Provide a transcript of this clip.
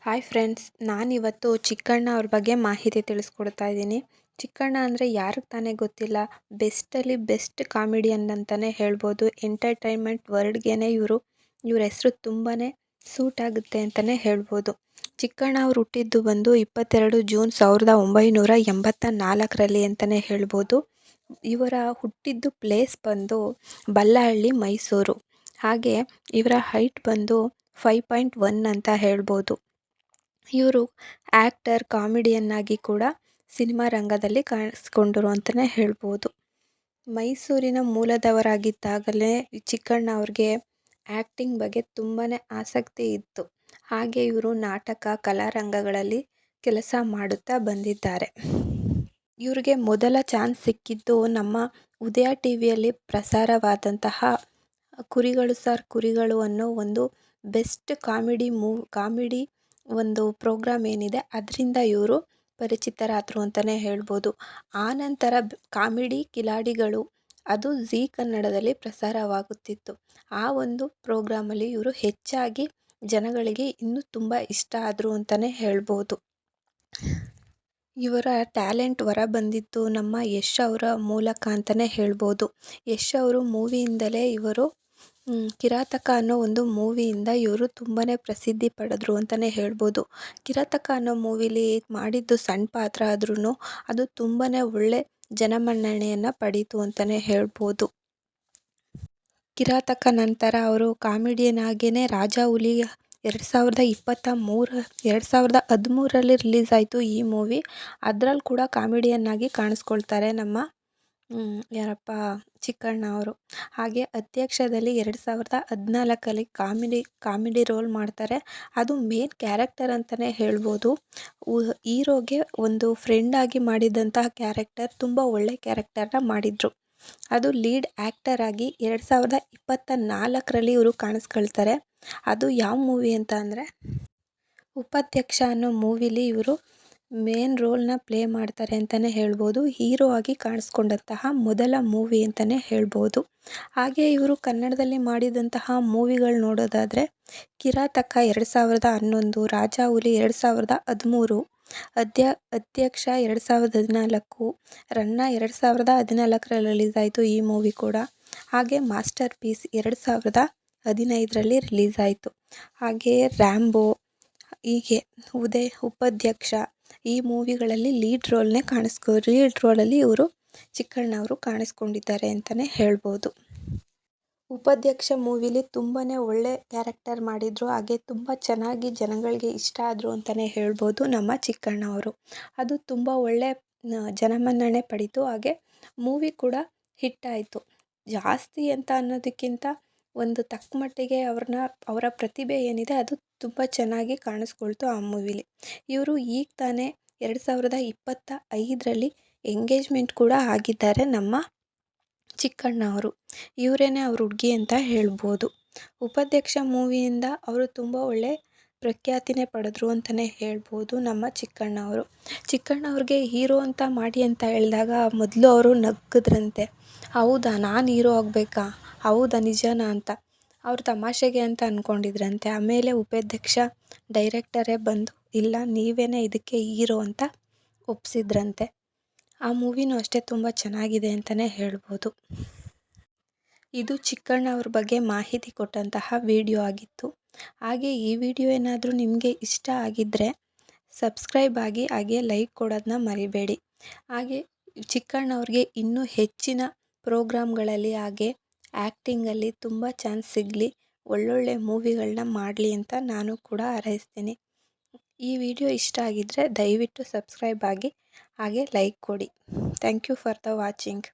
Hi friends, ನಾನಿವತ್ತು ಚಿಕ್ಕಣ್ಣ ಅವ್ರ ಬಗ್ಗೆ ಮಾಹಿತಿ ತಿಳಿಸ್ಕೊಡ್ತಾ ಇದ್ದೀನಿ. ಚಿಕ್ಕಣ್ಣ ಅಂದರೆ ಯಾರಿಗೆ ತಾನೇ ಗೊತ್ತಿಲ್ಲ, ಬೆಸ್ಟಲ್ಲಿ ಬೆಸ್ಟ್ ಕಾಮಿಡಿಯನ್ ಅಂತಲೇ ಹೇಳ್ಬೋದು. ಎಂಟರ್ಟೈನ್ಮೆಂಟ್ ವರ್ಲ್ಡ್ಗೆ ಇವ್ರ ಹೆಸರು ತುಂಬಾ ಸೂಟ್ ಆಗುತ್ತೆ ಅಂತಲೇ ಹೇಳ್ಬೋದು. ಚಿಕ್ಕಣ್ಣ ಅವ್ರು ಹುಟ್ಟಿದ್ದು ಬಂದು 22 ಜೂನ್ 1984ರಲ್ಲಿ ಅಂತಲೇ ಹೇಳ್ಬೋದು. ಇವರ ಹುಟ್ಟಿದ್ದು ಪ್ಲೇಸ್ ಬಂದು ಬಲ್ಲಹಳ್ಳಿ, ಮೈಸೂರು. ಹಾಗೆ ಇವರ ಹೈಟ್ ಬಂದು 5.1 ಅಂತ ಹೇಳ್ಬೋದು. ಇವರು ಆ್ಯಕ್ಟರ್, ಕಾಮಿಡಿಯನ್ ಆಗಿ ಕೂಡ ಸಿನಿಮಾ ರಂಗದಲ್ಲಿ ಕಾಣಿಸ್ಕೊಂಡರು ಅಂತಲೇ ಹೇಳ್ಬೋದು. ಮೈಸೂರಿನ ಮೂಲದವರಾಗಿದ್ದಾಗಲೇ ಚಿಕ್ಕಣ್ಣ ಅವ್ರಿಗೆ ಆ್ಯಕ್ಟಿಂಗ್ ಬಗ್ಗೆ ತುಂಬಾ ಆಸಕ್ತಿ ಇತ್ತು. ಹಾಗೆ ಇವರು ನಾಟಕ, ಕಲಾರಂಗಗಳಲ್ಲಿ ಕೆಲಸ ಮಾಡುತ್ತಾ ಬಂದಿದ್ದಾರೆ. ಇವ್ರಿಗೆ ಮೊದಲ ಚಾನ್ಸ್ ಸಿಕ್ಕಿದ್ದು ನಮ್ಮ ಉದಯ ಟಿವಿಯಲ್ಲಿ ಪ್ರಸಾರವಾದಂತಹ ಕುರಿಗಳು ಸಾರ್ ಕುರಿಗಳು ಅನ್ನೋ ಒಂದು ಬೆಸ್ಟ್ ಕಾಮಿಡಿ ಒಂದು ಪ್ರೋಗ್ರಾಮ್ ಏನಿದೆ, ಅದರಿಂದ ಇವರು ಪರಿಚಿತರಾದರು ಅಂತಲೇ ಹೇಳ್ಬೋದು. ಆನಂತರ ಕಾಮಿಡಿ ಕಿಲಾಡಿಗಳು ಅದು ಝೀ ಕನ್ನಡದಲ್ಲಿ ಪ್ರಸಾರವಾಗುತ್ತಿತ್ತು. ಆ ಒಂದು ಪ್ರೋಗ್ರಾಮಲ್ಲಿ ಇವರು ಹೆಚ್ಚಾಗಿ ಜನಗಳಿಗೆ ಇನ್ನೂ ತುಂಬ ಇಷ್ಟ ಆದರು ಅಂತಲೇ ಹೇಳ್ಬೋದು. ಇವರ ಟ್ಯಾಲೆಂಟ್ ಹೊರ ಬಂದಿದ್ದು ನಮ್ಮ ಯಶ್ ಅವರ ಮೂಲಕ ಅಂತಲೇ ಹೇಳ್ಬೋದು. ಯಶ್ ಅವರು ಮೂವಿಯಿಂದಲೇ ಇವರು ಕಿರಾತಕ ಅನ್ನೋ ಒಂದು ಮೂವಿಯಿಂದ ಇವರು ತುಂಬಾ ಪ್ರಸಿದ್ಧಿ ಪಡೆದ್ರು ಅಂತಲೇ ಹೇಳ್ಬೋದು. ಕಿರಾತಕ ಅನ್ನೋ ಮೂವಿಲಿ ಮಾಡಿದ್ದು ಸಣ್ಣ ಪಾತ್ರ ಆದ್ರೂ ಅದು ತುಂಬಾ ಒಳ್ಳೆ ಜನಮನ್ನಣೆಯನ್ನು ಪಡೀತು ಅಂತಲೇ ಹೇಳ್ಬೋದು. ಕಿರಾತಕ ನಂತರ ಅವರು ಕಾಮಿಡಿಯನ್ ಆಗಿಯೇ ರಾಜ ಹುಲಿ 2013ರಲ್ಲಿ ರಿಲೀಸ್ ಆಯಿತು ಈ ಮೂವಿ. ಅದರಲ್ಲಿ ಕೂಡ ಕಾಮಿಡಿಯನ್ ಆಗಿ ಕಾಣಿಸ್ಕೊಳ್ತಾರೆ ನಮ್ಮ ಯಾರಪ್ಪ ಚಿಕ್ಕಣ್ಣ ಅವರು. ಹಾಗೆ ಅಧ್ಯಕ್ಷದಲ್ಲಿ 2014ರಲ್ಲಿ ಕಾಮಿಡಿ ರೋಲ್ ಮಾಡ್ತಾರೆ. ಅದು ಮೇನ್ ಕ್ಯಾರೆಕ್ಟರ್ ಅಂತಲೇ ಹೇಳ್ಬೋದು. ಹೀರೋಗೆ ಒಂದು ಫ್ರೆಂಡ್ ಆಗಿ ಮಾಡಿದಂತಹ ಕ್ಯಾರೆಕ್ಟರ್ ತುಂಬ ಒಳ್ಳೆ ಕ್ಯಾರೆಕ್ಟರ್ನ ಮಾಡಿದರು. ಅದು ಲೀಡ್ ಆ್ಯಕ್ಟರ್ ಆಗಿ 2024ರಲ್ಲಿ ಇವರು ಕಾಣಿಸ್ಕೊಳ್ತಾರೆ. ಅದು ಯಾವ ಮೂವಿ ಅಂತ ಅಂದರೆ ಉಪಾಧ್ಯಕ್ಷ ಅನ್ನೋ ಮೂವಿಲಿ ಇವರು ಮೇನ್ ರೋಲ್ನ ಪ್ಲೇ ಮಾಡ್ತಾರೆ ಅಂತಲೇ ಹೇಳ್ಬೋದು. ಹೀರೋ ಆಗಿ ಕಾಣಿಸ್ಕೊಂಡಂತಹ ಮೊದಲ ಮೂವಿ ಅಂತಲೇ ಹೇಳ್ಬೋದು. ಹಾಗೆ ಇವರು ಕನ್ನಡದಲ್ಲಿ ಮಾಡಿದಂತಹ ಮೂವಿಗಳು ನೋಡೋದಾದರೆ ಕಿರಾತಕ 2011, ರಾಜ ಹುಲಿ 2013, ಅಧ್ಯಕ್ಷ 2014, ರನ್ನ 2014ರಲ್ಲಿ ರಿಲೀಸ್ ಆಯಿತು ಈ ಮೂವಿ ಕೂಡ. ಹಾಗೆ ಮಾಸ್ಟರ್ ಪೀಸ್ 2015ರಲ್ಲಿ ರಿಲೀಸ್ ಆಯಿತು. ಹಾಗೆ ರ್ಯಾಂಬೋ, ಹೀಗೆ ಉಪಾಧ್ಯಕ್ಷ ಈ ಮೂವಿಗಳಲ್ಲಿ ಲೀಡ್ ರೋಲಲ್ಲಿ ಇವರು ಚಿಕ್ಕಣ್ಣ ಅವರು ಕಾಣಿಸ್ಕೊಂಡಿದ್ದಾರೆ ಅಂತಲೇ ಹೇಳ್ಬೋದು. ಉಪಾಧ್ಯಕ್ಷ ಮೂವಿಲಿ ತುಂಬಾ ಒಳ್ಳೆ ಕ್ಯಾರೆಕ್ಟರ್ ಮಾಡಿದರು. ಹಾಗೆ ತುಂಬ ಚೆನ್ನಾಗಿ ಜನಗಳಿಗೆ ಇಷ್ಟ ಆದರು ಅಂತಲೇ ಹೇಳ್ಬೋದು ನಮ್ಮ ಚಿಕ್ಕಣ್ಣ ಅವರು. ಅದು ತುಂಬ ಒಳ್ಳೆ ಜನಮನ್ನಣೆ ಪಡೀತು. ಹಾಗೆ ಮೂವಿ ಕೂಡ ಹಿಟ್ ಆಯಿತು. ಜಾಸ್ತಿ ಅಂತ ಅನ್ನೋದಕ್ಕಿಂತ ಒಂದು ತಕ್ಕ ಮಟ್ಟಿಗೆ ಅವರ ಪ್ರತಿಭೆ ಏನಿದೆ ಅದು ತುಂಬ ಚೆನ್ನಾಗಿ ಕಾಣಿಸ್ಕೊಳ್ತು ಆ ಮೂವಿಲಿ. ಇವರು ಈಗ ತಾನೇ 2025ರಲ್ಲಿ ಎಂಗೇಜ್ಮೆಂಟ್ ಕೂಡ ಆಗಿದ್ದಾರೆ ನಮ್ಮ ಚಿಕ್ಕಣ್ಣ ಅವರು. ಇವರೇನೆ ಅವ್ರ ಹುಡುಗಿ ಅಂತ ಹೇಳ್ಬೋದು. ಉಪಾಧ್ಯಕ್ಷ ಮೂವಿಯಿಂದ ಅವರು ತುಂಬ ಒಳ್ಳೆ ಪ್ರಖ್ಯಾತಿನೇ ಪಡೆದ್ರು ಅಂತಲೇ ಹೇಳ್ಬೋದು ನಮ್ಮ ಚಿಕ್ಕಣ್ಣ ಅವರು. ಚಿಕ್ಕಣ್ಣ ಅವ್ರಿಗೆ ಹೀರೋ ಅಂತ ಮಾಡಿ ಅಂತ ಹೇಳಿದಾಗ ಮೊದಲು ಅವರು ನಗ್ಗಿದ್ರಂತೆ. ಹೌದಾ, ನಾನು ಹೀರೋ ಆಗಬೇಕಾ, ಹೌದಾ ನಿಜನಾ ಅಂತ ಅವ್ರು ತಮಾಷೆಗೆ ಅಂತ ಅಂದ್ಕೊಂಡಿದ್ರಂತೆ. ಆಮೇಲೆ ಉಪಾಧ್ಯಕ್ಷ ಡೈರೆಕ್ಟರೇ ಬಂದು ಇಲ್ಲ ನೀವೇನೇ ಇದಕ್ಕೆ ಹೀರೋ ಅಂತ ಒಪ್ಪಿಸಿದ್ರಂತೆ. ಆ ಮೂವಿನೂ ಅಷ್ಟೇ ತುಂಬ ಚೆನ್ನಾಗಿದೆ ಅಂತಲೇ ಹೇಳ್ಬೋದು. ಇದು ಚಿಕ್ಕಣ್ಣ ಅವ್ರ ಬಗ್ಗೆ ಮಾಹಿತಿ ಕೊಟ್ಟಂತಹ ವಿಡಿಯೋ ಆಗಿತ್ತು. ಹಾಗೆ ಈ ವಿಡಿಯೋ ಏನಾದರೂ ನಿಮಗೆ ಇಷ್ಟ ಆಗಿದ್ದರೆ ಸಬ್ಸ್ಕ್ರೈಬ್ ಆಗಿ, ಹಾಗೆ ಲೈಕ್ ಕೊಡೋದನ್ನ ಮರಿಬೇಡಿ. ಹಾಗೆ ಚಿಕ್ಕಣ್ಣ ಅವ್ರಿಗೆ ಇನ್ನೂ ಹೆಚ್ಚಿನ ಪ್ರೋಗ್ರಾಮ್ಗಳಲ್ಲಿ ಹಾಗೆ ಆ್ಯಕ್ಟಿಂಗಲ್ಲಿ ತುಂಬ ಚಾನ್ಸ್ ಸಿಗಲಿ, ಒಳ್ಳೊಳ್ಳೆ ಮೂವಿಗಳನ್ನ ಮಾಡಲಿ ಅಂತ ನಾನು ಕೂಡ ಹಾರೈಸ್ತೀನಿ. ಈ ವಿಡಿಯೋ ಇಷ್ಟ ಆಗಿದ್ದರೆ ದಯವಿಟ್ಟು ಸಬ್ಸ್ಕ್ರೈಬ್ ಆಗಿ, ಹಾಗೆ ಲೈಕ್ ಕೊಡಿ. Thank you for the watching.